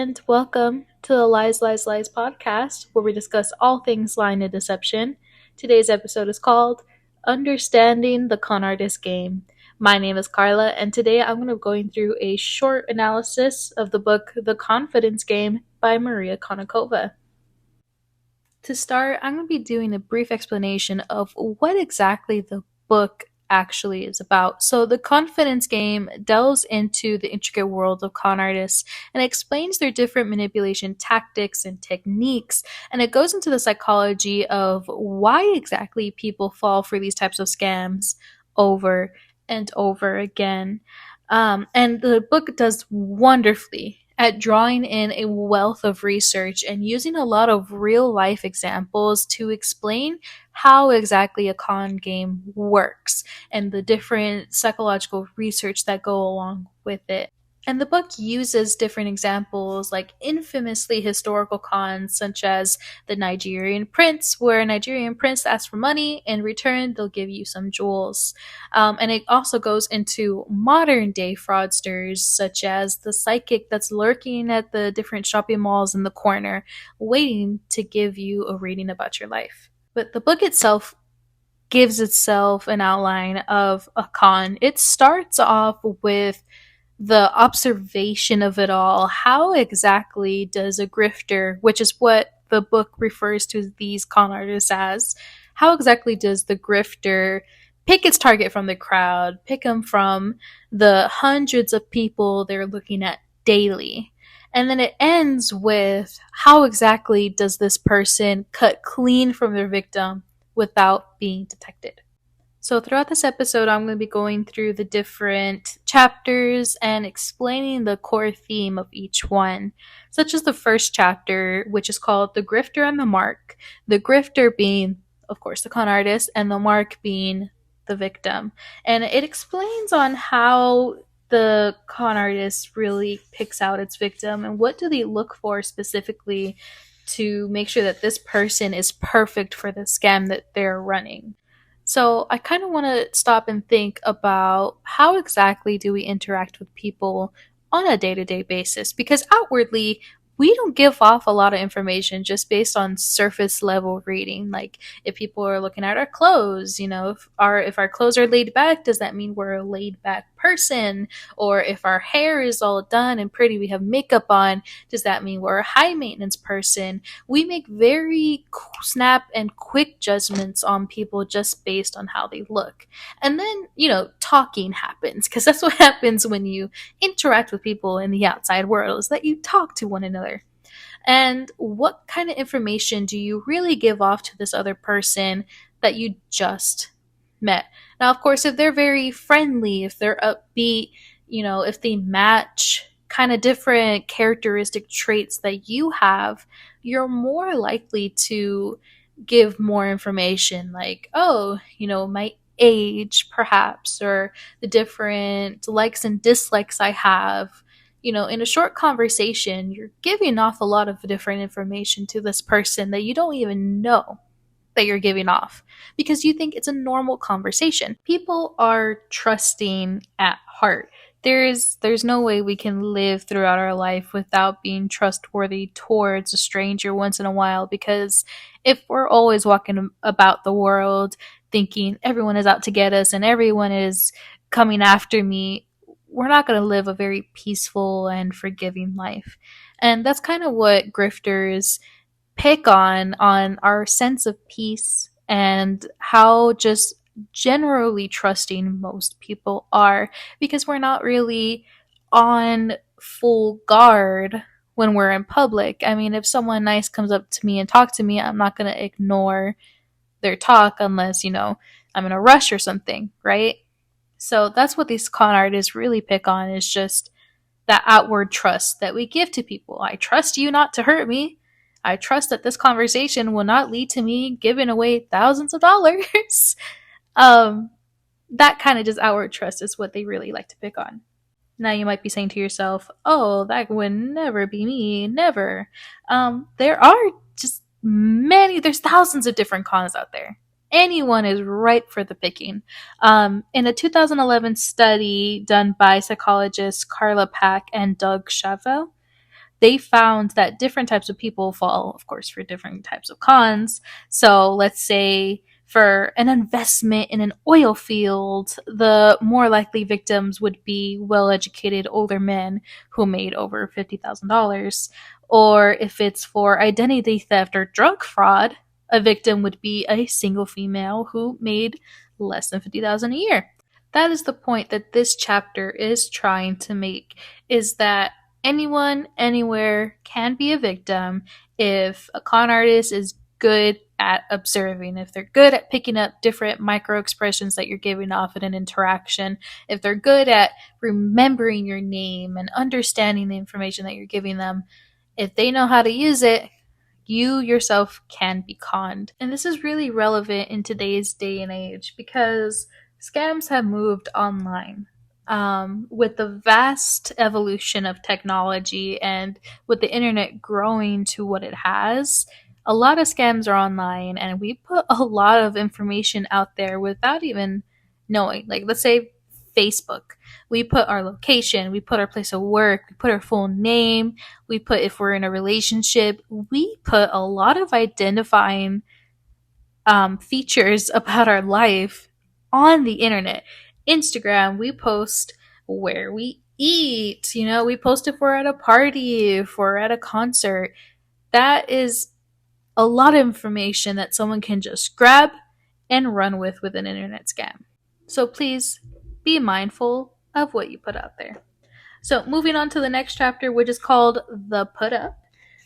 and welcome to the Lies, Lies, Lies podcast, where we discuss all things lying and deception. Today's episode is called Understanding the Con Artist Game. My name is Karla, and today I'm going to be going through a short analysis of the book The Confidence Game by Maria Konnikova. To start, I'm going to be doing a brief explanation of what exactly the book actually is about. So, the confidence game delves into the intricate world of con artists and explains their different manipulation tactics and techniques. And it goes into the psychology of why exactly people fall for these types of scams over and over again. And the book does wonderfully at drawing in a wealth of research and using a lot of real life examples to explain how exactly a con game works and the different psychological research that go along with it. And the book uses different examples, like infamously historical cons, such as the Nigerian prince, where a Nigerian prince asks for money. In return, they'll give you some jewels. And it also goes into modern day fraudsters, such as the psychic that's lurking at the different shopping malls in the corner, waiting to give you a reading about your life. But the book itself gives itself an outline of a con. It starts off with the observation of it all. How exactly does a grifter, which is what the book refers to these con artists as, how exactly does the grifter pick its target from the crowd, pick them from the hundreds of people they're looking at daily? And then it ends with how exactly does this person cut clean from their victim without being detected? So, throughout this episode, I'm going to be going through the different chapters and explaining the core theme of each one, such as the first chapter, which is called The Grifter and the Mark. The grifter being, of course, the con artist, and the mark being the victim. And it explains on how the con artist really picks out its victim and what do they look for specifically to make sure that this person is perfect for the scam that they're running. So I kind of want to stop and think about how exactly do we interact with people on a day-to-day basis, because outwardly we don't give off a lot of information just based on surface level reading. Like if people are looking at our clothes, if our clothes are laid back, does that mean we're a laid back person? Or if our hair is all done and pretty, we have makeup on, does that mean we're a high maintenance person? We make very snap and quick judgments on people just based on how they look. And then, talking happens, because that's what happens when you interact with people in the outside world, is that you talk to one another. And what kind of information do you really give off to this other person that you just met? Now, of course, if they're very friendly, if they're upbeat, if they match kind of different characteristic traits that you have, you're more likely to give more information, like, oh, my age perhaps, or the different likes and dislikes I have. In a short conversation, you're giving off a lot of different information to this person that you don't even know that you're giving off, because you think it's a normal conversation. People are trusting at heart. There's no way we can live throughout our life without being trustworthy towards a stranger once in a while, because if we're always walking about the world thinking everyone is out to get us and everyone is coming after me, we're not going to live a very peaceful and forgiving life. And that's kind of what grifters pick on our sense of peace and how just generally trusting most people are, because we're not really on full guard when we're in public. I mean, if someone nice comes up to me and talks to me, I'm not going to ignore their talk unless, I'm in a rush or something, right? So that's what these con artists really pick on, is just that outward trust that we give to people. I trust you not to hurt me. I trust that this conversation will not lead to me giving away thousands of dollars. That kind of just outward trust is what they really like to pick on. Now you might be saying to yourself, oh, that would never be me, never. There are just there's thousands of different cons out there. Anyone is ripe for the picking. In a 2011 study done by psychologists Carla Pack and Doug Chavell, they found that different types of people fall, of course, for different types of cons. So let's say for an investment in an oil field, the more likely victims would be well educated older men who made over $50,000. Or if it's for identity theft or drug fraud, a victim would be a single female who made less than 50,000 a year. That is the point that this chapter is trying to make, is that anyone anywhere can be a victim if a con artist is good at observing, if they're good at picking up different micro expressions that you're giving off in an interaction, if they're good at remembering your name and understanding the information that you're giving them, if they know how to use it, you yourself can be conned. And this is really relevant in today's day and age because scams have moved online. With the vast evolution of technology and with the internet growing to what it has, a lot of scams are online, and we put a lot of information out there without even knowing. Like, let's say Facebook. We put our location, we put our place of work, we put our full name, we put if we're in a relationship, we put a lot of identifying features about our life on the internet. Instagram, we post where we eat, we post if we're at a party, if we're at a concert. That is a lot of information that someone can just grab and run with an internet scam. So please be mindful of what you put out there. So moving on to the next chapter, which is called The Put Up.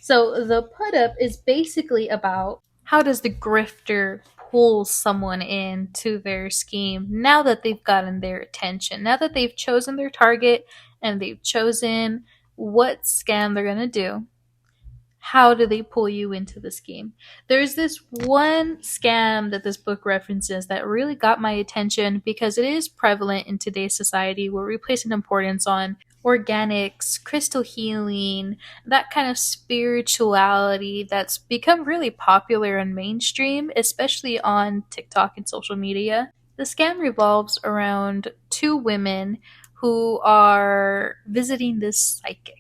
So the put up is basically about how does the grifter pull someone into their scheme now that they've gotten their attention, now that they've chosen their target and they've chosen what scam they're going to do. How do they pull you into the scheme? There's this one scam that this book references that really got my attention because it is prevalent in today's society where we place an importance on organics, crystal healing, that kind of spirituality that's become really popular and mainstream, especially on TikTok and social media. The scam revolves around two women who are visiting this psychic.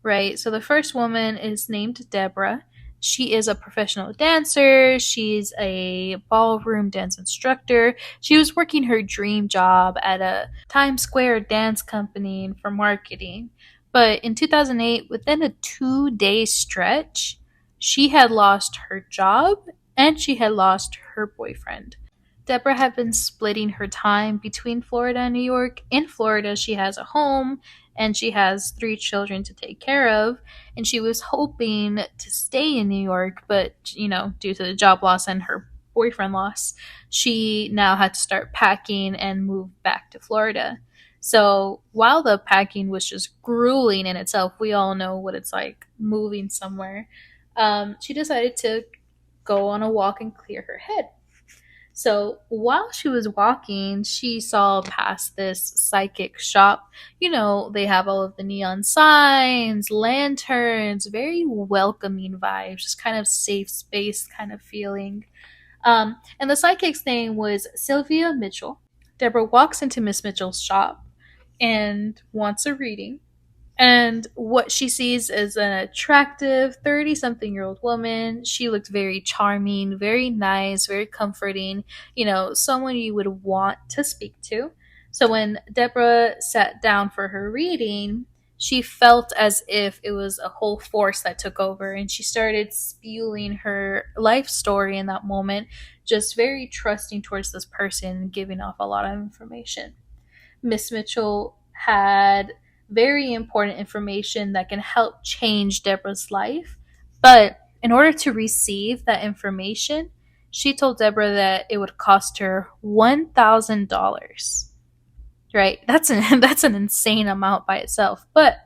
Right. So the first woman is named Deborah. She is a professional dancer. She's a ballroom dance instructor. She was working her dream job at a Times Square dance company for marketing. But in 2008, within a 2-day stretch, she had lost her job and she had lost her boyfriend. Deborah had been splitting her time between Florida and New York. In Florida, she has a home and she has 3 children to take care of. And she was hoping to stay in New York, but, due to the job loss and her boyfriend loss, she now had to start packing and move back to Florida. So while the packing was just grueling in itself, we all know what it's like moving somewhere, she decided to go on a walk and clear her head. So while she was walking, she saw past this psychic shop. They have all of the neon signs, lanterns, very welcoming vibes, just kind of safe space kind of feeling. And the psychic's name was Sylvia Mitchell. Deborah walks into Miss Mitchell's shop and wants a reading. And what she sees is an attractive 30-something-year-old woman. She looked very charming, very nice, very comforting, someone you would want to speak to. So when Deborah sat down for her reading, she felt as if it was a whole force that took over, and she started spewing her life story in that moment, just very trusting towards this person, giving off a lot of information. Miss Mitchell had very important information that can help change Deborah's life. But in order to receive that information, she told Deborah that it would cost her $1,000. Right? That's an insane amount by itself. But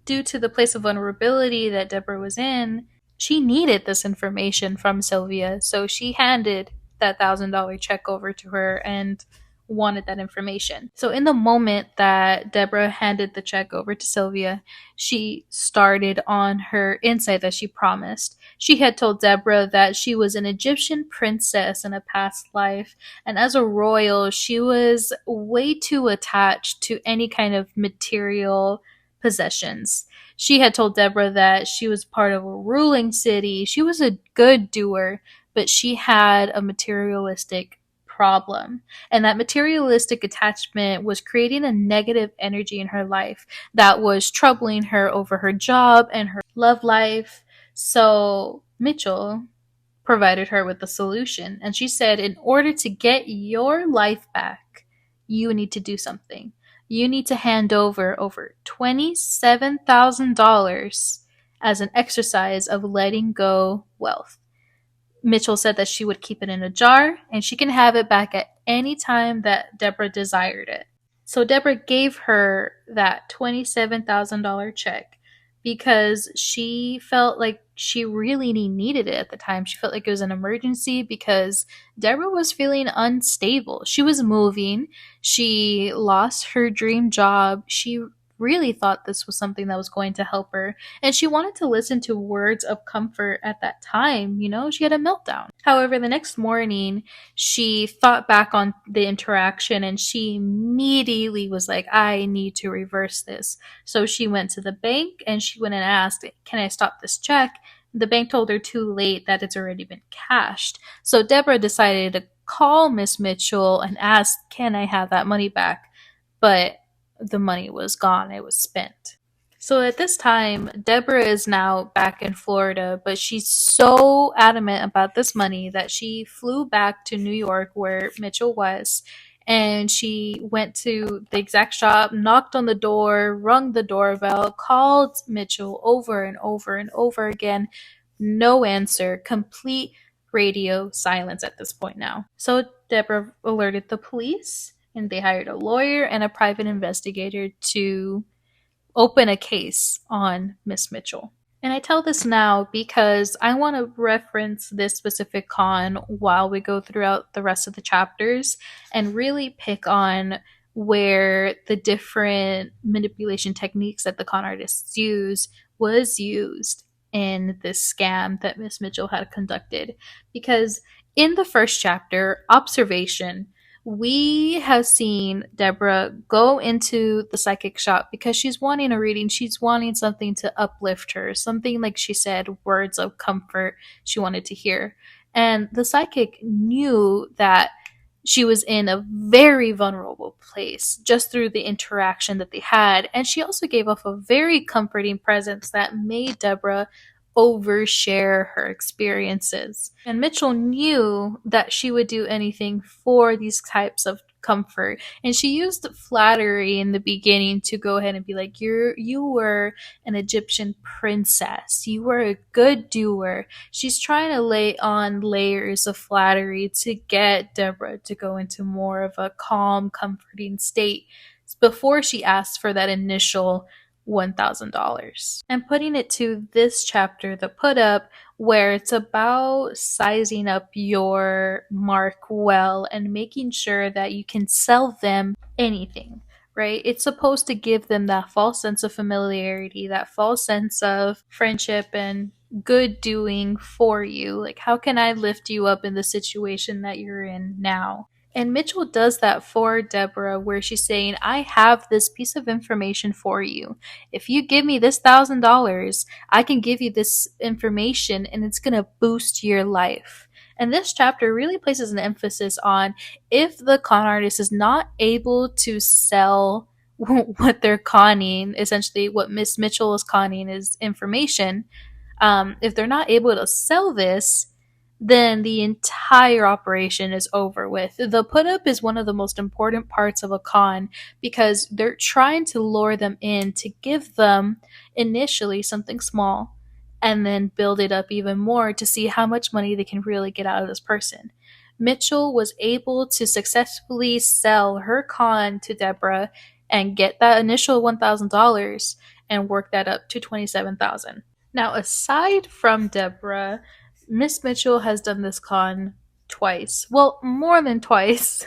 due to the place of vulnerability that Deborah was in, she needed this information from Sylvia. So she handed that $1,000 check over to her and wanted that information. So in the moment that Deborah handed the check over to Sylvia, she started on her insight that she promised. She had told Deborah that she was an Egyptian princess in a past life, and as a royal, she was way too attached to any kind of material possessions. She had told Deborah that she was part of a ruling city. She was a good doer, but she had a materialistic problem. And that materialistic attachment was creating a negative energy in her life that was troubling her over her job and her love life. So Mitchell provided her with a solution. And she said, in order to get your life back, you need to do something. You need to hand over $27,000 as an exercise of letting go wealth. Mitchell said that she would keep it in a jar and she can have it back at any time that Deborah desired it. So Deborah gave her that $27,000 check because she felt like she really needed it at the time. She felt like it was an emergency because Deborah was feeling unstable. She was moving. She lost her dream job. She really thought this was something that was going to help her. And she wanted to listen to words of comfort at that time. You know, she had a meltdown. However, the next morning, she thought back on the interaction and she immediately was like, I need to reverse this. So she went to the bank and she went and asked, can I stop this check? The bank told her too late that it's already been cashed. So Deborah decided to call Miss Mitchell and ask, can I have that money back? But the money was gone. It was spent. So at this time, Deborah is now back in Florida, but she's so adamant about this money that she flew back to New York where Mitchell was. And she went to the exact shop, knocked on the door, rung the doorbell, called Mitchell over and over and over again. No answer. Complete radio silence at this point now. So Deborah alerted the police and they hired a lawyer and a private investigator to open a case on Miss Mitchell. And I tell this now because I want to reference this specific con while we go throughout the rest of the chapters and really pick on where the different manipulation techniques that the con artists was used in this scam that Miss Mitchell had conducted. Because in the first chapter, Observation, we have seen Deborah go into the psychic shop because she's wanting a reading. She's wanting something to uplift her, something like she said, words of comfort she wanted to hear. And the psychic knew that she was in a very vulnerable place just through the interaction that they had. And she also gave off a very comforting presence that made Deborah overshare her experiences. And Mitchell knew that she would do anything for these types of comfort. And she used flattery in the beginning to go ahead and be like, you were an Egyptian princess. You were a good doer. She's trying to lay on layers of flattery to get Deborah to go into more of a calm, comforting state before she asked for that initial $1,000. And putting it to this chapter, the put up, where it's about sizing up your mark well and making sure that you can sell them anything, right? It's supposed to give them that false sense of familiarity, that false sense of friendship and good doing for you. Like, how can I lift you up in the situation that you're in now? And Mitchell does that for Deborah, where she's saying, I have this piece of information for you. If you give me this $1,000, I can give you this information and it's going to boost your life. And this chapter really places an emphasis on if the con artist is not able to sell what they're conning, essentially what Miss Mitchell is conning is information. If they're not able to sell this, then the entire operation is over with. The put up is one of the most important parts of a con because they're trying to lure them in to give them initially something small and then build it up even more to see how much money they can really get out of this person. Mitchell was able to successfully sell her con to Deborah and get that initial $1,000 and work that up to $27,000. Now, aside from Deborah, Miss Mitchell has done this con twice. Well, more than twice.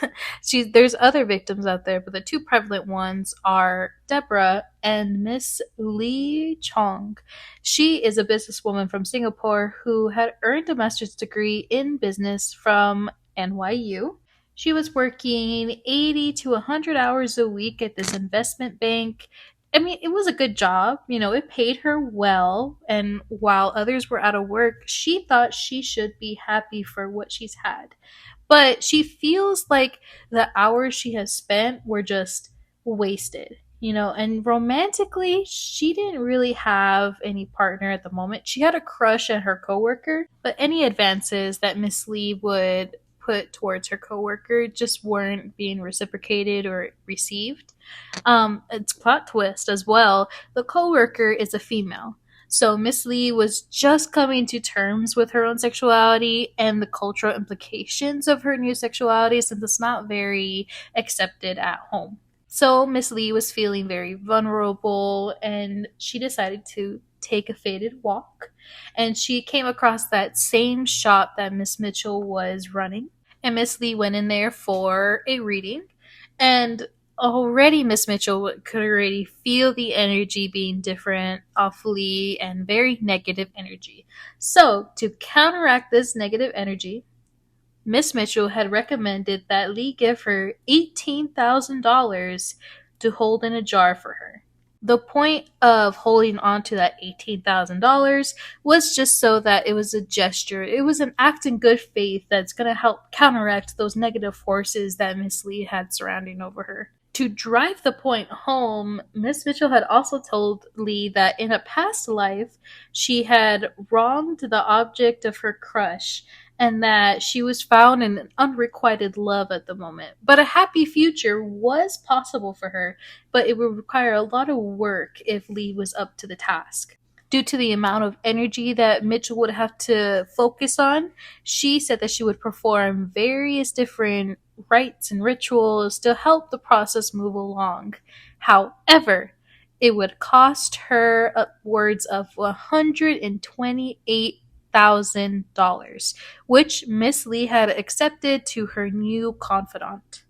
There's other victims out there, but the two prevalent ones are Deborah and Miss Lee Chong. She is a businesswoman from Singapore who had earned a master's degree in business from NYU. She was working 80 to 100 hours a week at this investment bank, I mean, it was a good job. It paid her well. And while others were out of work, she thought she should be happy for what she's had. But she feels like the hours she has spent were just wasted. And romantically, she didn't really have any partner at the moment. She had a crush on her coworker, but any advances that Miss Lee would put towards her coworker just weren't being reciprocated or received. It's plot twist as well. The coworker is a female. So Miss Lee was just coming to terms with her own sexuality and the cultural implications of her new sexuality, since it's not very accepted at home. So Miss Lee was feeling very vulnerable, and she decided to take a faded walk. And she came across that same shop that Miss Mitchell was running. And Miss Lee went in there for a reading. And already Miss Mitchell could already feel the energy being different off Lee, and very negative energy. So, to counteract this negative energy, Miss Mitchell had recommended that Lee give her $18,000 to hold in a jar for her. The point of holding on to that $18,000 was just so that it was a gesture. It was an act in good faith that's going to help counteract those negative forces that Miss Lee had surrounding over her. To drive the point home, Miss Mitchell had also told Lee that in a past life, she had wronged the object of her crush, and that she was found in an unrequited love at the moment. But a happy future was possible for her, but it would require a lot of work if Lee was up to the task. Due to the amount of energy that Mitchell would have to focus on, she said that she would perform various different rites and rituals to help the process move along. However, it would cost her upwards of $128,000, which Miss Lee had accepted to her new confidant.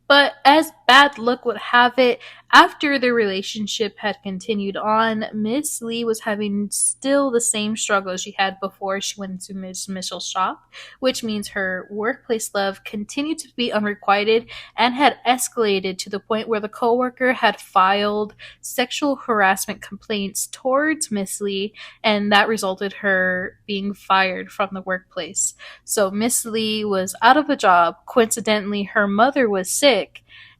But as bad luck would have it, after the relationship had continued on, Miss Lee was having still the same struggles she had before she went into Miss Mitchell's shop, which means her workplace love continued to be unrequited and had escalated to the point where the coworker had filed sexual harassment complaints towards Miss Lee, and that resulted her being fired from the workplace. So Miss Lee was out of a job. Coincidentally, her mother was sick,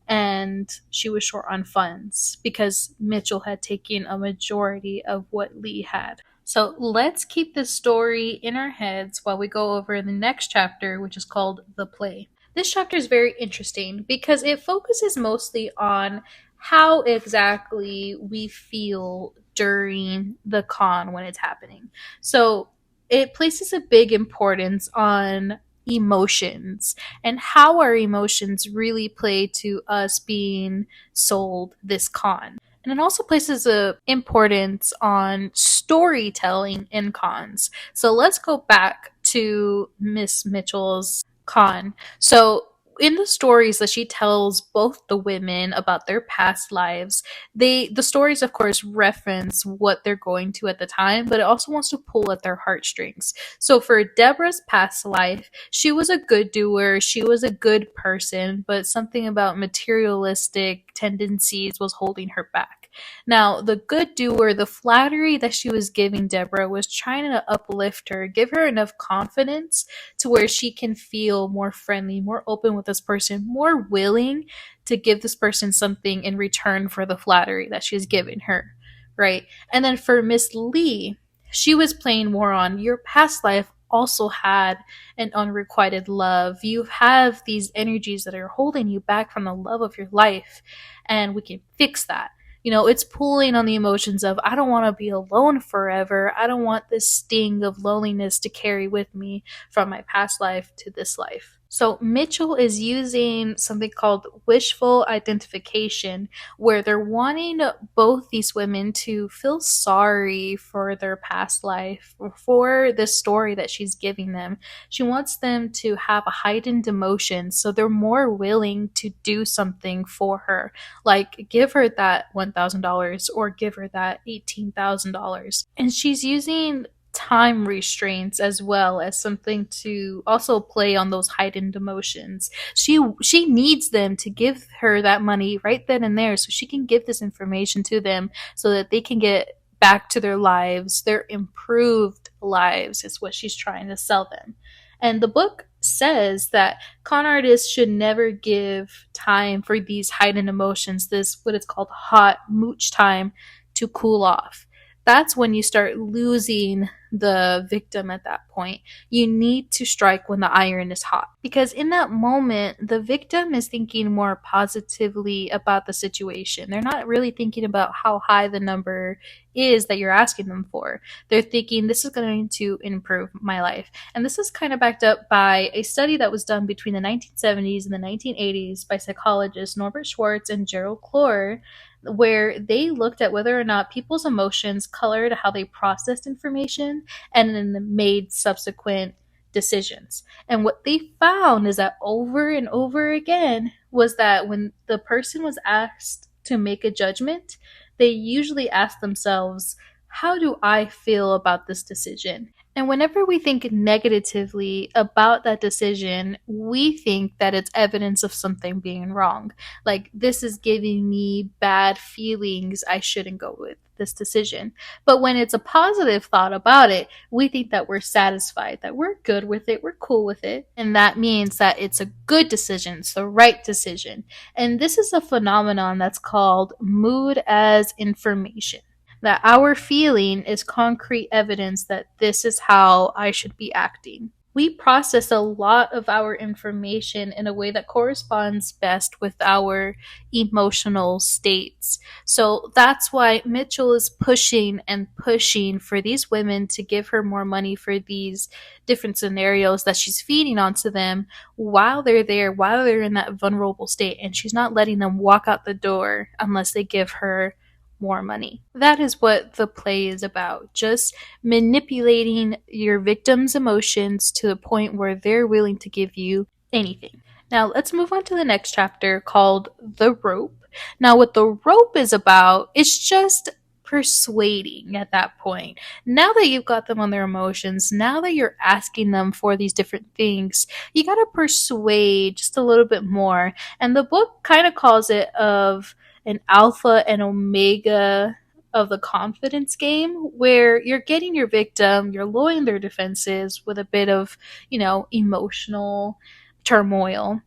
and she was short on funds because Mitchell had taken a majority of what Lee had. So let's keep this story in our heads while we go over the next chapter, which is called The Play. This chapter is very interesting because it focuses mostly on how exactly we feel during the con when it's happening. So it places a big importance on emotions and how our emotions really play to us being sold this con. And it also places a importance on storytelling in cons. So let's go back to Miss Mitchell's con. So in the stories that she tells both the women about their past lives, the stories of course reference what they're going to at the time, but it also wants to pull at their heartstrings. So for Deborah's past life, she was a good doer, she was a good person, but something about materialistic tendencies was holding her back. Now, the good doer, the flattery that she was giving Deborah was trying to uplift her, give her enough confidence to where she can feel more friendly, more open with this person, more willing to give this person something in return for the flattery that she's giving her, right? And then for Miss Lee, she was playing more on your past life also had an unrequited love. You have these energies that are holding you back from the love of your life, and we can fix that. It's pulling on the emotions of, I don't want to be alone forever. I don't want this sting of loneliness to carry with me from my past life to this life. So Mitchell is using something called wishful identification, where they're wanting both these women to feel sorry for their past life, for the story that she's giving them. She wants them to have a heightened emotion, so they're more willing to do something for her, like give her that $1,000 or give her that $18,000. And she's using time restraints as well as something to also play on those heightened emotions. She needs them to give her that money right then and there so she can give this information to them so that they can get back to their lives, their improved lives is what she's trying to sell them. And the book says that con artists should never give time for these heightened emotions, this what it's called hot mooch time, to cool off. That's when you start losing the victim at that point. You need to strike when the iron is hot. Because in that moment, the victim is thinking more positively about the situation. They're not really thinking about how high the number is that you're asking them for. They're thinking, this is going to improve my life. And this is kind of backed up by a study that was done between the 1970s and the 1980s by psychologists Norbert Schwartz and Gerald Clore, where they looked at whether or not people's emotions colored how they processed information and then made subsequent decisions. And what they found is that over and over again was that when the person was asked to make a judgment, they usually ask themselves, how do I feel about this decision? And whenever we think negatively about that decision, we think that it's evidence of something being wrong. Like, this is giving me bad feelings. I shouldn't go with this decision. But when it's a positive thought about it, we think that we're satisfied, that we're good with it, we're cool with it. And that means that it's a good decision, it's the right decision. And this is a phenomenon that's called mood as information. That our feeling is concrete evidence that this is how I should be acting. We process a lot of our information in a way that corresponds best with our emotional states. So that's why Mitchell is pushing and pushing for these women to give her more money for these different scenarios that she's feeding onto them while they're there, while they're in that vulnerable state. And she's not letting them walk out the door unless they give her more money. That is what the play is about. Just manipulating your victim's emotions to the point where they're willing to give you anything. Now, let's move on to the next chapter called The Rope. Now, what the rope is about is just persuading at that point. Now that you've got them on their emotions, now that you're asking them for these different things, you got to persuade just a little bit more. And the book kind of calls it of an alpha and omega of the confidence game, where you're getting your victim, you're lowering their defenses with a bit of, emotional turmoil.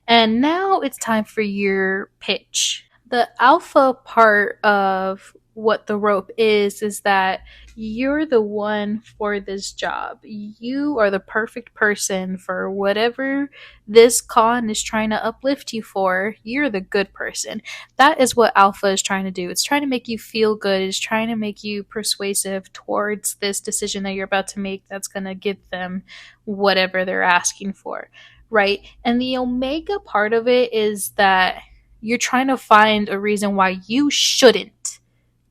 And now it's time for your pitch. The alpha part of what the rope is that you're the one for this job. You are the perfect person for whatever this con is trying to uplift you for. You're the good person. That is what alpha is trying to do. It's trying to make you feel good. It's trying to make you persuasive towards this decision that you're about to make that's going to give them whatever they're asking for, right? And the omega part of it is that you're trying to find a reason why you shouldn't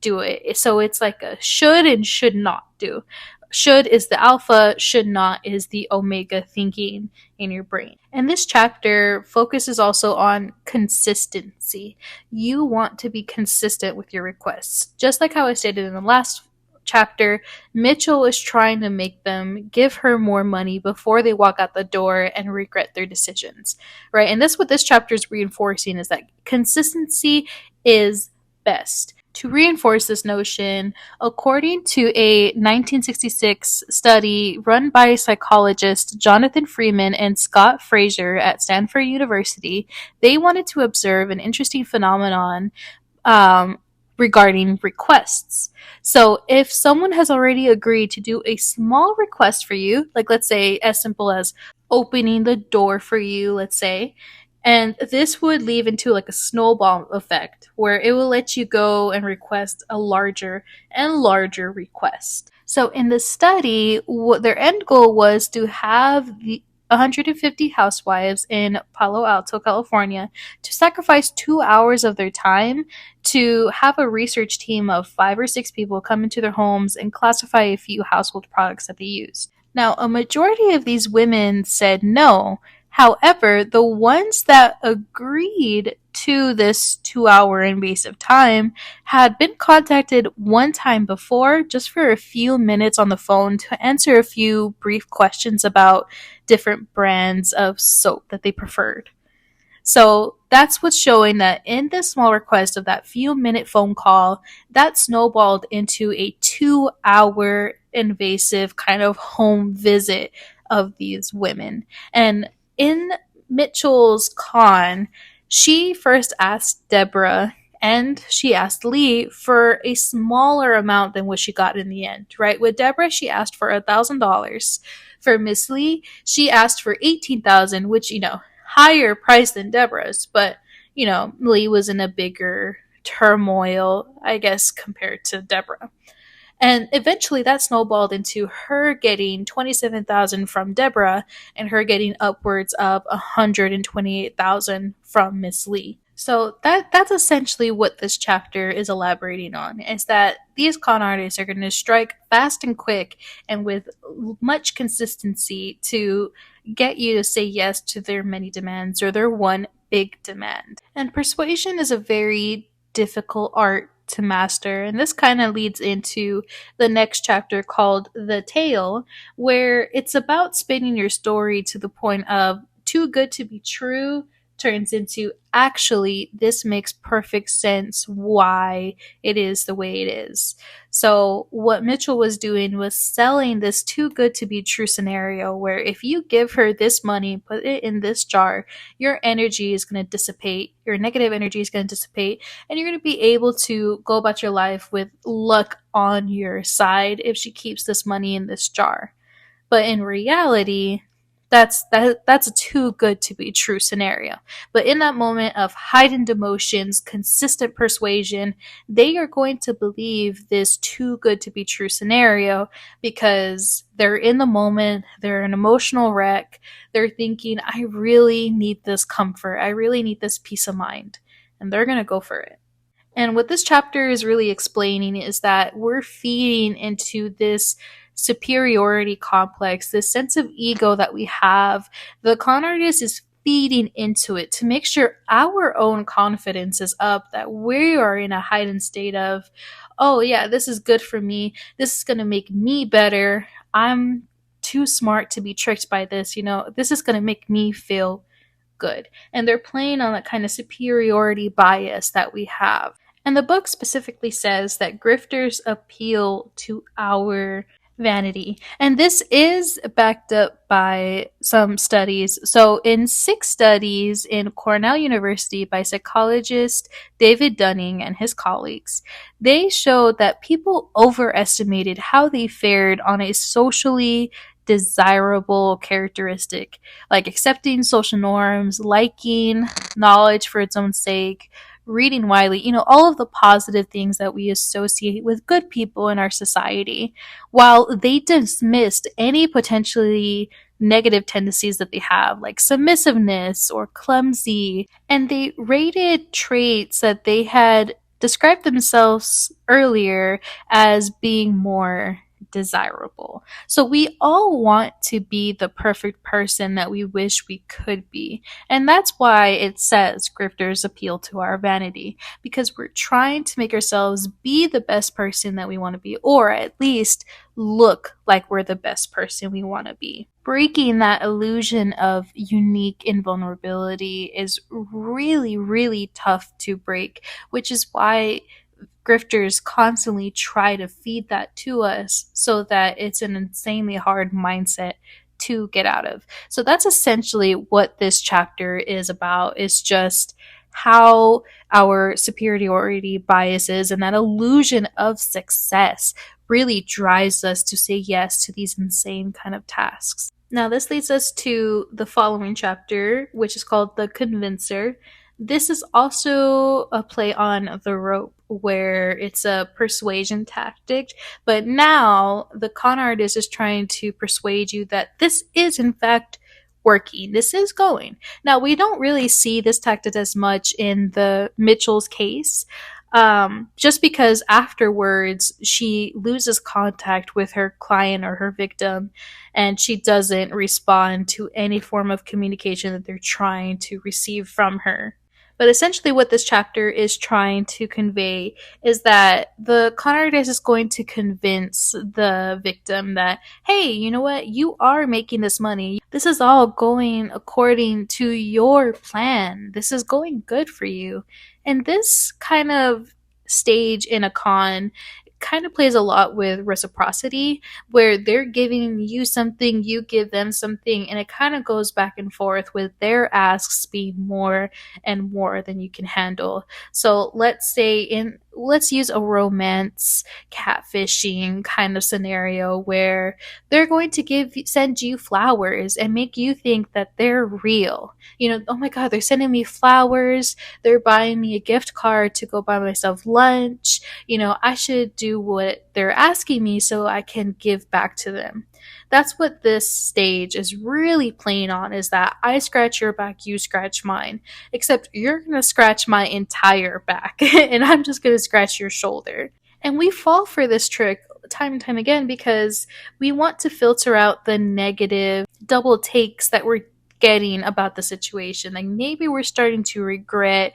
do it. So it's like a should and should not do. Should is the alpha, should not is the omega thinking in your brain. And this chapter focuses also on consistency. You want to be consistent with your requests. Just like how I stated in the last chapter, Mitchell is trying to make them give her more money before they walk out the door and regret their decisions, right? And that's what this chapter is reinforcing, is that consistency is best. To reinforce this notion, according to a 1966 study run by psychologists Jonathan Freeman and Scott Fraser at Stanford University, they wanted to observe an interesting phenomenon regarding requests. So if someone has already agreed to do a small request for you, like let's say as simple as opening the door for you, let's say, and this would lead into like a snowball effect where it will let you go and request a larger and larger request. So in the study, what their end goal was to have the 150 housewives in Palo Alto, California, to sacrifice 2 hours of their time to have a research team of 5 or 6 people come into their homes and classify a few household products that they used. Now, a majority of these women said no. However, the ones that agreed to this 2 hour invasive time had been contacted one time before just for a few minutes on the phone to answer a few brief questions about different brands of soap that they preferred. So that's what's showing that in this small request of that few minute phone call, that snowballed into a 2 hour invasive kind of home visit of these women. And in Mitchell's con, she first asked Deborah and she asked Lee for a smaller amount than what she got in the end, right? With Deborah, she asked for $1,000. For Miss Lee, she asked for 18,000, which, higher price than Deborah's, but Lee was in a bigger turmoil, I guess, compared to Deborah. And eventually that snowballed into her getting 27,000 from Deborah and her getting upwards of 128,000 from Miss Lee. So that's essentially what this chapter is elaborating on, is that these con artists are going to strike fast and quick and with much consistency to get you to say yes to their many demands or their one big demand. And persuasion is a very difficult art to master, and this kind of leads into the next chapter called The Tale, where it's about spinning your story to the point of too good to be true turns into actually this makes perfect sense why it is the way it is. So what Mitchell was doing was selling this too good to be true scenario where if you give her this money, put it in this jar, your energy is going to dissipate, your negative energy is going to dissipate, and you're going to be able to go about your life with luck on your side if she keeps this money in this jar. But in reality, that's a too good to be true scenario. But in that moment of heightened emotions, consistent persuasion, they are going to believe this too good to be true scenario because they're in the moment, they're an emotional wreck, they're thinking, I really need this comfort, I really need this peace of mind, and they're going to go for it. And what this chapter is really explaining is that we're feeding into this superiority complex, this sense of ego that we have. The con artist is feeding into it to make sure our own confidence is up, that we are in a heightened state of, oh yeah, this is good for me. This is going to make me better. I'm too smart to be tricked by this. This is going to make me feel good. And they're playing on that kind of superiority bias that we have. And the book specifically says that grifters appeal to our vanity. And this is backed up by some studies. So, in 6 studies in Cornell University by psychologist David Dunning and his colleagues, they showed that people overestimated how they fared on a socially desirable characteristic, like accepting social norms, liking knowledge for its own sake, reading widely, all of the positive things that we associate with good people in our society, while they dismissed any potentially negative tendencies that they have, like submissiveness or clumsy, and they rated traits that they had described themselves earlier as being more desirable. So we all want to be the perfect person that we wish we could be. And that's why it says grifters appeal to our vanity, because we're trying to make ourselves be the best person that we want to be, or at least look like we're the best person we want to be. Breaking that illusion of unique invulnerability is really, really tough to break, which is why grifters constantly try to feed that to us so that it's an insanely hard mindset to get out of. So that's essentially what this chapter is about, is just how our superiority biases and that illusion of success really drives us to say yes to these insane kind of tasks. Now, this leads us to the following chapter, which is called The Convincer. This is also a play on the rope, where it's a persuasion tactic, but now the con artist is trying to persuade you that this is in fact working. This is going. Now, we don't really see this tactic as much in the Mitchell's case, just because afterwards she loses contact with her client or her victim, and she doesn't respond to any form of communication that they're trying to receive from her. But essentially, what this chapter is trying to convey is that the con artist is going to convince the victim that, hey, you know what? You are making this money. This is all going according to your plan. This is going good for you. And this kind of stage in a con kind of plays a lot with reciprocity, where they're giving you something, you give them something, and it kind of goes back and forth with their asks being more and more than you can handle. So let's use a romance catfishing kind of scenario where they're going to send you flowers and make you think that they're real. Oh my god, they're sending me flowers, they're buying me a gift card to go buy myself lunch. I should do what they're asking me so I can give back to them. That's what this stage is really playing on, is that I scratch your back, you scratch mine. Except you're going to scratch my entire back and I'm just going to scratch your shoulder. And we fall for this trick time and time again because we want to filter out the negative double takes that we're getting about the situation. Like maybe we're starting to regret,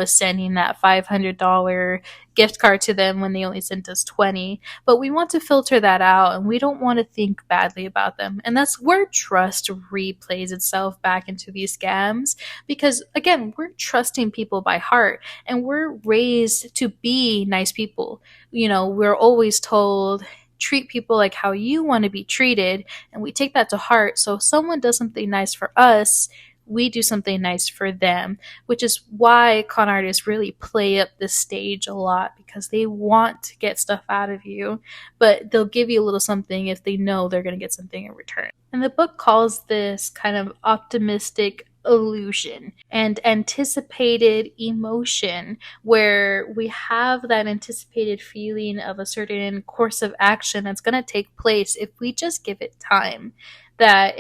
sending that $500 gift card to them when they only sent us 20, but we want to filter that out and we don't want to think badly about them. And that's where trust replays itself back into these scams, because again, we're trusting people by heart and we're raised to be nice people. We're always told, treat people like how you want to be treated, and we take that to heart. So if someone does something nice for us, we do something nice for them, which is why con artists really play up this stage a lot, because they want to get stuff out of you, but they'll give you a little something if they know they're going to get something in return. And the book calls this kind of optimistic illusion and anticipated emotion, where we have that anticipated feeling of a certain course of action that's going to take place if we just give it time. That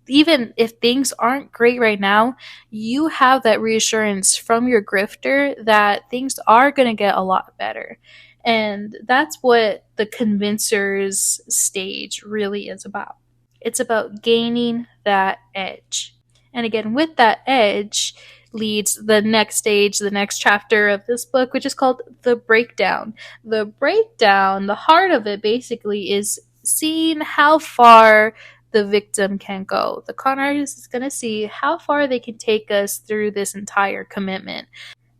even if things aren't great right now, you have that reassurance from your grifter that things are going to get a lot better. And that's what the convincer's stage really is about. It's about gaining that edge. And again, with that edge leads the next stage, the next chapter of this book, which is called The Breakdown. The breakdown, the heart of it basically is seeing how far the victim can go. The con artist is going to see how far they can take us through this entire commitment.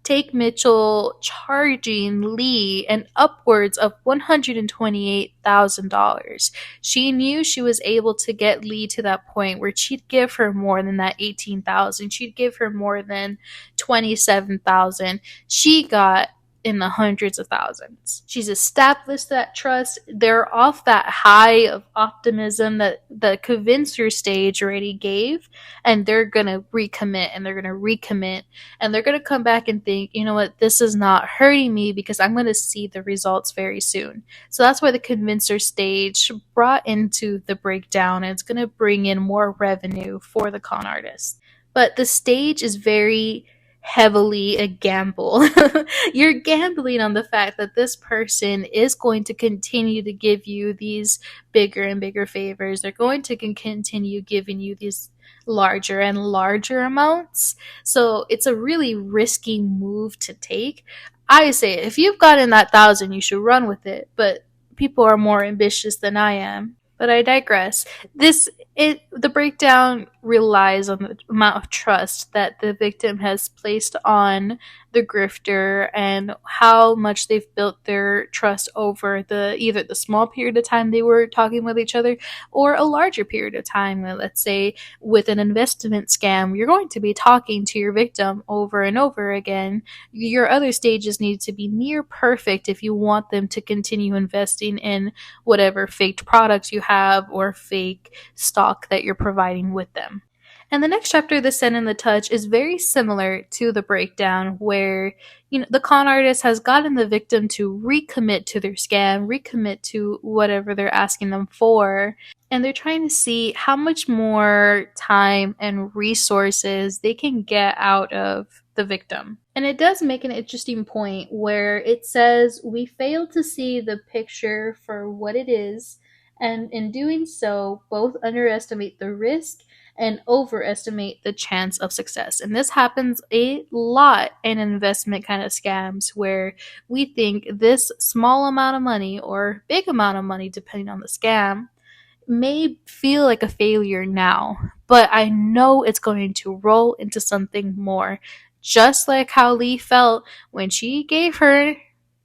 Take Mitchell charging Lee an upwards of $128,000. She knew she was able to get Lee to that point where she'd give her more than that $18,000. She'd give her more than $27,000. She got in the hundreds of thousands. She's established that trust. They're off that high of optimism that the convincer stage already gave, and they're going to recommit and they're going to recommit and they're going to come back and think, you know what, this is not hurting me because I'm going to see the results very soon. So that's why the convincer stage brought into the breakdown, and it's going to bring in more revenue for the con artist. But the stage is very heavily a gamble. You're gambling on the fact that this person is going to continue to give you these bigger and bigger favors. They're going to continue giving you these larger and larger amounts. So it's a really risky move to take. I say if you've gotten that 1,000, you should run with it, but people are more ambitious than I am. But I digress. The breakdown relies on the amount of trust that the victim has placed on the grifter and how much they've built their trust over either the small period of time they were talking with each other or a larger period of time. Let's say with an investment scam, you're going to be talking to your victim over and over again. Your other stages need to be near perfect if you want them to continue investing in whatever faked products you have or fake stock that you're providing with them. And the next chapter, The Scent and the Touch, is very similar to the breakdown, where the con artist has gotten the victim to recommit to their scam, recommit to whatever they're asking them for, and they're trying to see how much more time and resources they can get out of the victim. And it does make an interesting point where it says, we fail to see the picture for what it is, and in doing so, both underestimate the risk and overestimate the chance of success. And this happens a lot in investment kind of scams where we think this small amount of money or big amount of money, depending on the scam, may feel like a failure now, but I know it's going to roll into something more. Just like how Lee felt when she gave her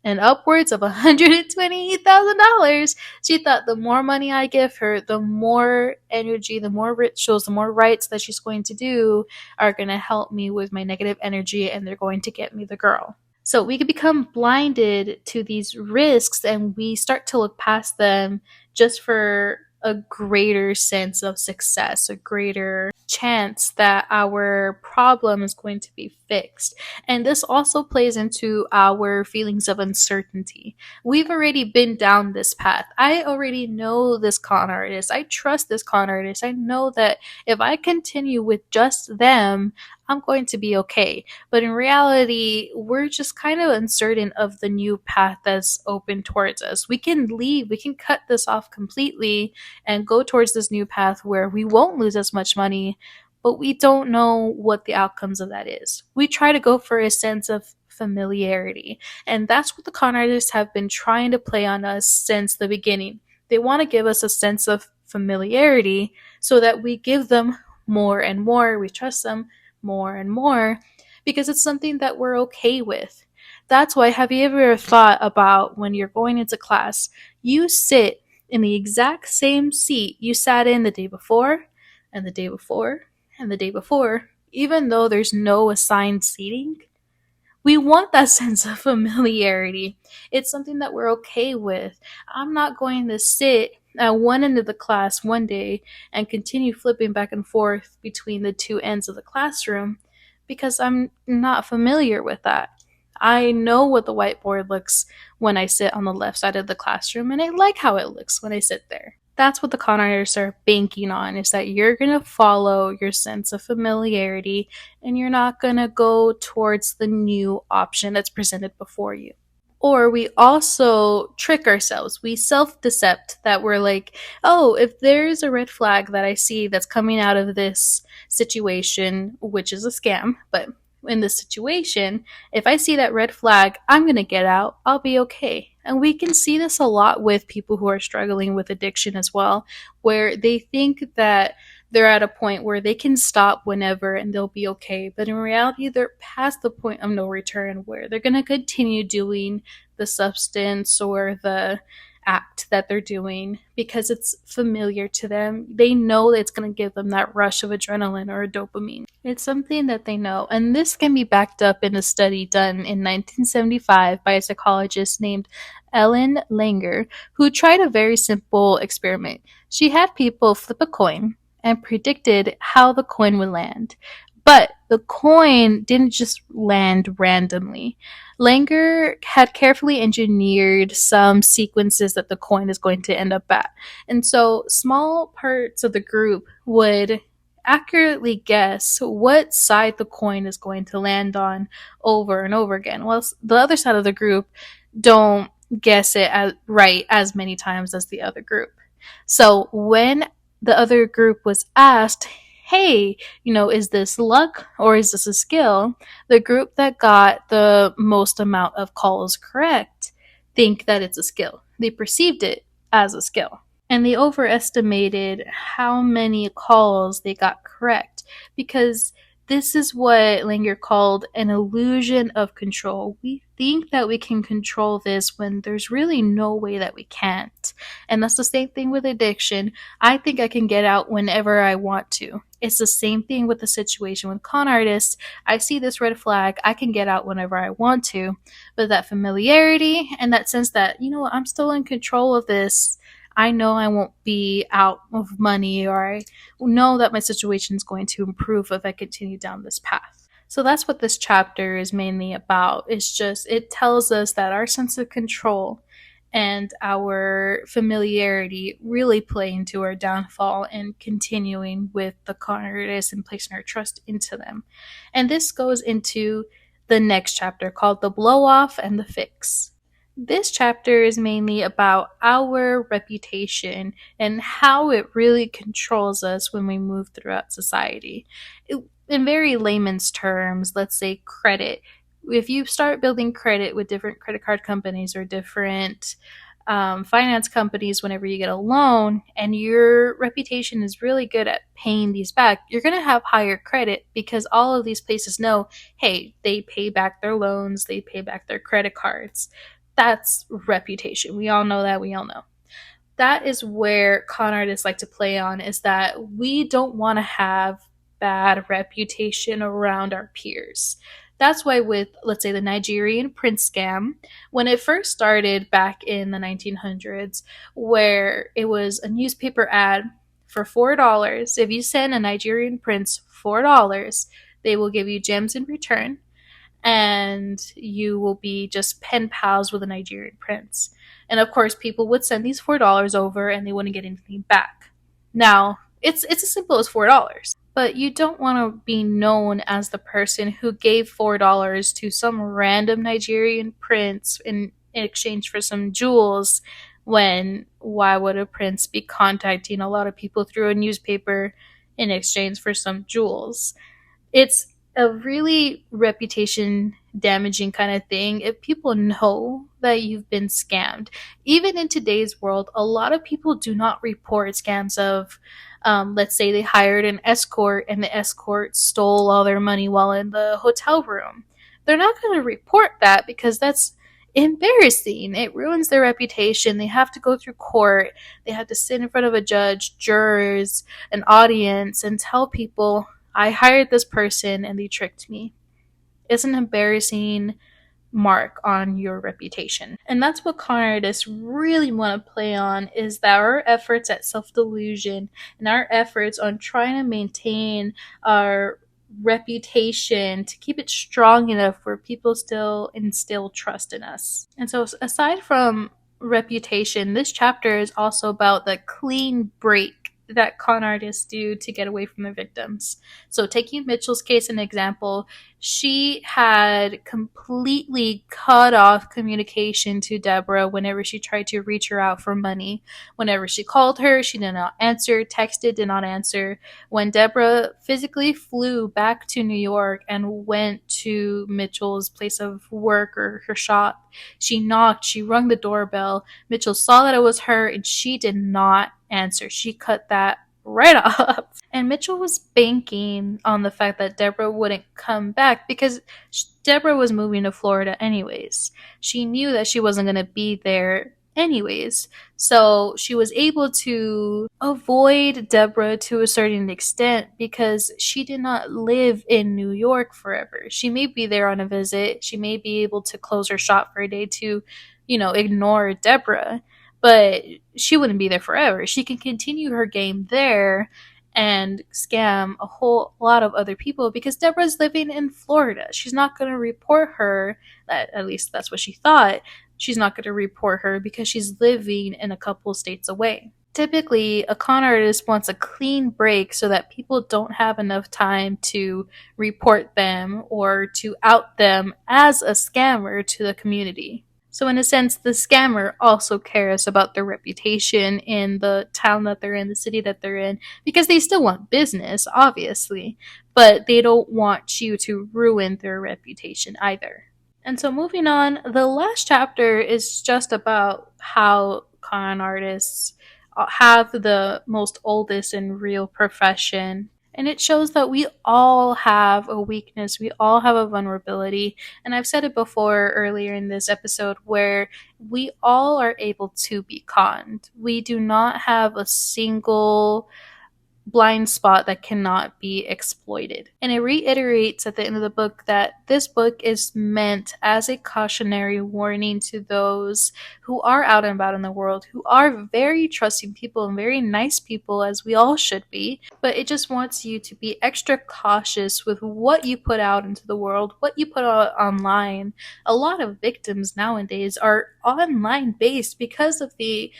an upwards of $128,000. She thought the more money I give her, the more energy, the more rituals, the more rites that she's going to do are going to help me with my negative energy and they're going to get me the girl. So we can become blinded to these risks and we start to look past them just for a greater sense of success, a greater chance that our problem is going to be fixed. And this also plays into our feelings of uncertainty. We've already been down this path. I already know this con artist. I trust this con artist. I know that if I continue with just them, I'm going to be okay. But in reality, we're just kind of uncertain of the new path that's open towards us. We can leave, we can cut this off completely and go towards this new path where we won't lose as much money, but we don't know what the outcomes of that is. We try to go for a sense of familiarity, and that's what the con artists have been trying to play on us since the beginning. They want to give us a sense of familiarity so that we give them more and more, we trust them more and more because it's something that we're okay with. That's why, have you ever thought about when you're going into class, you sit in the exact same seat you sat in the day before, and the day before, and the day before, even though there's no assigned seating? We want that sense of familiarity. It's something that we're okay with. I'm not going to sit at one end of the class one day and continue flipping back and forth between the two ends of the classroom because I'm not familiar with that. I know what the whiteboard looks when I sit on the left side of the classroom, and I like how it looks when I sit there. That's what the con artists are banking on, is that you're going to follow your sense of familiarity and you're not going to go towards the new option that's presented before you. Or we also trick ourselves. We self-decept that we're like, oh, if there's a red flag that I see that's coming out of this situation, which is a scam, but in this situation, if I see that red flag, I'm going to get out. I'll be okay. And we can see this a lot with people who are struggling with addiction as well, where they think that they're at a point where they can stop whenever and they'll be okay. But in reality, they're past the point of no return where they're going to continue doing the substance or the act that they're doing because it's familiar to them. They know that it's going to give them that rush of adrenaline or dopamine. It's something that they know. And this can be backed up in a study done in 1975 by a psychologist named Ellen Langer, who tried a very simple experiment. She had people flip a coin and predicted how the coin would land. But the coin didn't just land randomly. Langer had carefully engineered some sequences that the coin is going to end up at. And so small parts of the group would accurately guess what side the coin is going to land on over and over again. While the other side of the group don't guess it right as many times as the other group. So when the other group was asked, hey, is this luck or is this a skill? The group that got the most amount of calls correct think that it's a skill. They perceived it as a skill. And they overestimated how many calls they got correct because this is what Langer called an illusion of control. We think that we can control this when there's really no way that we can't. And that's the same thing with addiction. I think I can get out whenever I want to. It's the same thing with the situation with con artists. I see this red flag, I can get out whenever I want to. But that familiarity and that sense that, I'm still in control of this. I know I won't be out of money, or I know that my situation is going to improve if I continue down this path. So that's what this chapter is mainly about. It tells us that our sense of control and our familiarity really play into our downfall and continuing with the con artists and placing our trust into them. And this goes into the next chapter called The Blow Off and the Fix. This chapter is mainly about our reputation and how it really controls us when we move throughout society. In very layman's terms, let's say credit. If you start building credit with different credit card companies or different finance companies, whenever you get a loan and your reputation is really good at paying these back, you're going to have higher credit because all of these places know, hey, they pay back their loans, they pay back their credit cards. That's reputation. We all know that. We all know. That is where con artists like to play on, is that we don't want to have bad reputation around our peers. That's why with, let's say, the Nigerian prince scam, when it first started back in the 1900s, where it was a newspaper ad for $4. If you send a Nigerian prince $4, they will give you gems in return, and you will be just pen pals with a Nigerian prince. And of course, people would send these $4 over and they wouldn't get anything back. Now, it's as simple as $4. But you don't want to be known as the person who gave $4 to some random Nigerian prince in exchange for some jewels, when why would a prince be contacting a lot of people through a newspaper in exchange for some jewels? It's a really reputation damaging kind of thing if people know that you've been scammed. Even in today's world, a lot of people do not report scams of, let's say they hired an escort and the escort stole all their money while in the hotel room. They're not going to report that because that's embarrassing. It ruins their reputation. They have to go through court. They have to sit in front of a judge, jurors, an audience, and tell people, I hired this person and they tricked me. It's an embarrassing mark on your reputation. And that's what con artists really want to play on, is that our efforts at self-delusion and our efforts on trying to maintain our reputation to keep it strong enough where people still instill trust in us. And so aside from reputation, this chapter is also about the clean break that con artists do to get away from their victims. So, taking Mitchell's case an example, she had completely cut off communication to Deborah whenever she tried to reach her out for money. Whenever she called her, she did not answer, texted, did not answer. When Deborah physically flew back to New York and went to Mitchell's place of work or her shop, she knocked, she rung the doorbell. Mitchell saw that it was her and she did not answer. She cut that right off. And Mitchell was banking on the fact that Deborah wouldn't come back because Deborah was moving to Florida anyways. She knew that she wasn't going to be there anyways. So she was able to avoid Deborah to a certain extent because she did not live in New York forever. She may be there on a visit. She may be able to close her shop for a day to, ignore Deborah. But she wouldn't be there forever. She can continue her game there and scam a whole lot of other people because Deborah's living in Florida. She's not going to report her, at least that's what she thought. She's not going to report her because she's living in a couple states away. Typically, a con artist wants a clean break so that people don't have enough time to report them or to out them as a scammer to the community. So in a sense, the scammer also cares about their reputation in the town that they're in, the city that they're in, because they still want business, obviously, but they don't want you to ruin their reputation either. And so moving on, the last chapter is just about how con artists have the most oldest and real profession. And it shows that we all have a weakness, we all have a vulnerability. And I've said it before earlier in this episode where we all are able to be conned. We do not have a single blind spot that cannot be exploited. And it reiterates at the end of the book that this book is meant as a cautionary warning to those who are out and about in the world, who are very trusting people and very nice people, as we all should be, but it just wants you to be extra cautious with what you put out into the world, what you put out online. A lot of victims nowadays are online based because of the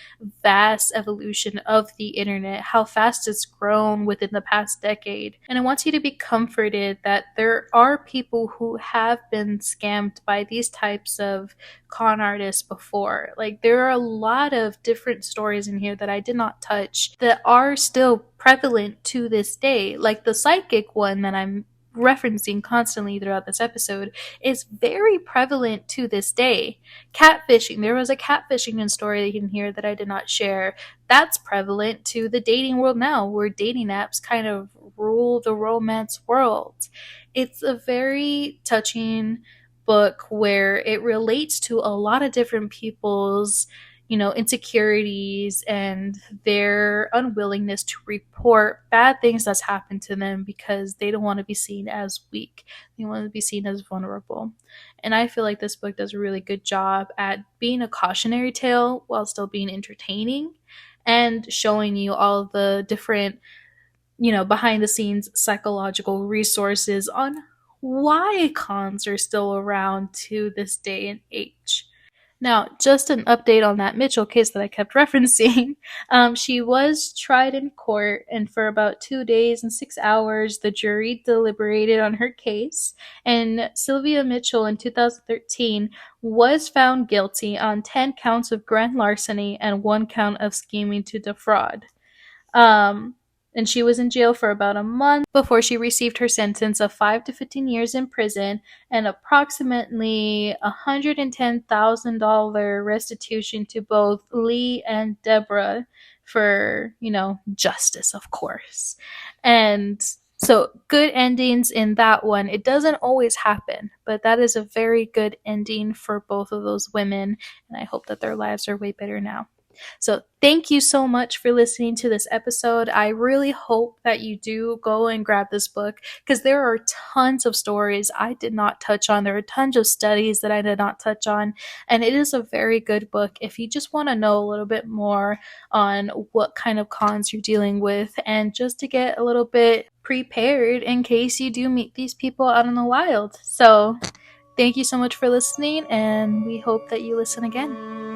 vast evolution of the internet, how fast it's grown grown within the past decade. And it wants you to be comforted that there are people who have been scammed by these types of con artists before. Like, there are a lot of different stories in here that I did not touch that are still prevalent to this day. Like the psychic one that I'm referencing constantly throughout this episode is very prevalent to this day. Catfishing. There was a catfishing story in here that I did not share. That's prevalent to the dating world now, where dating apps kind of rule the romance world. It's a very touching book where it relates to a lot of different people's insecurities and their unwillingness to report bad things that's happened to them because they don't want to be seen as weak. They want to be seen as vulnerable. And I feel like this book does a really good job at being a cautionary tale while still being entertaining and showing you all the different, behind the scenes psychological resources on why cons are still around to this day and age. Now, just an update on that Mitchell case that I kept referencing. She was tried in court, and for about 2 days and 6 hours, the jury deliberated on her case. And Sylvia Mitchell in 2013 was found guilty on 10 counts of grand larceny and 1 count of scheming to defraud. Um, and she was in jail for about a month before she received her sentence of 5 to 15 years in prison and approximately $110,000 restitution to both Lee and Deborah for, justice, of course. And so good endings in that one. It doesn't always happen, but that is a very good ending for both of those women. And I hope that their lives are way better now. So thank you so much for listening to this episode. I really hope that you do go and grab this book because there are tons of stories I did not touch on. There are tons of studies that I did not touch on. And it is a very good book if you just want to know a little bit more on what kind of cons you're dealing with and just to get a little bit prepared in case you do meet these people out in the wild. So thank you so much for listening, and we hope that you listen again.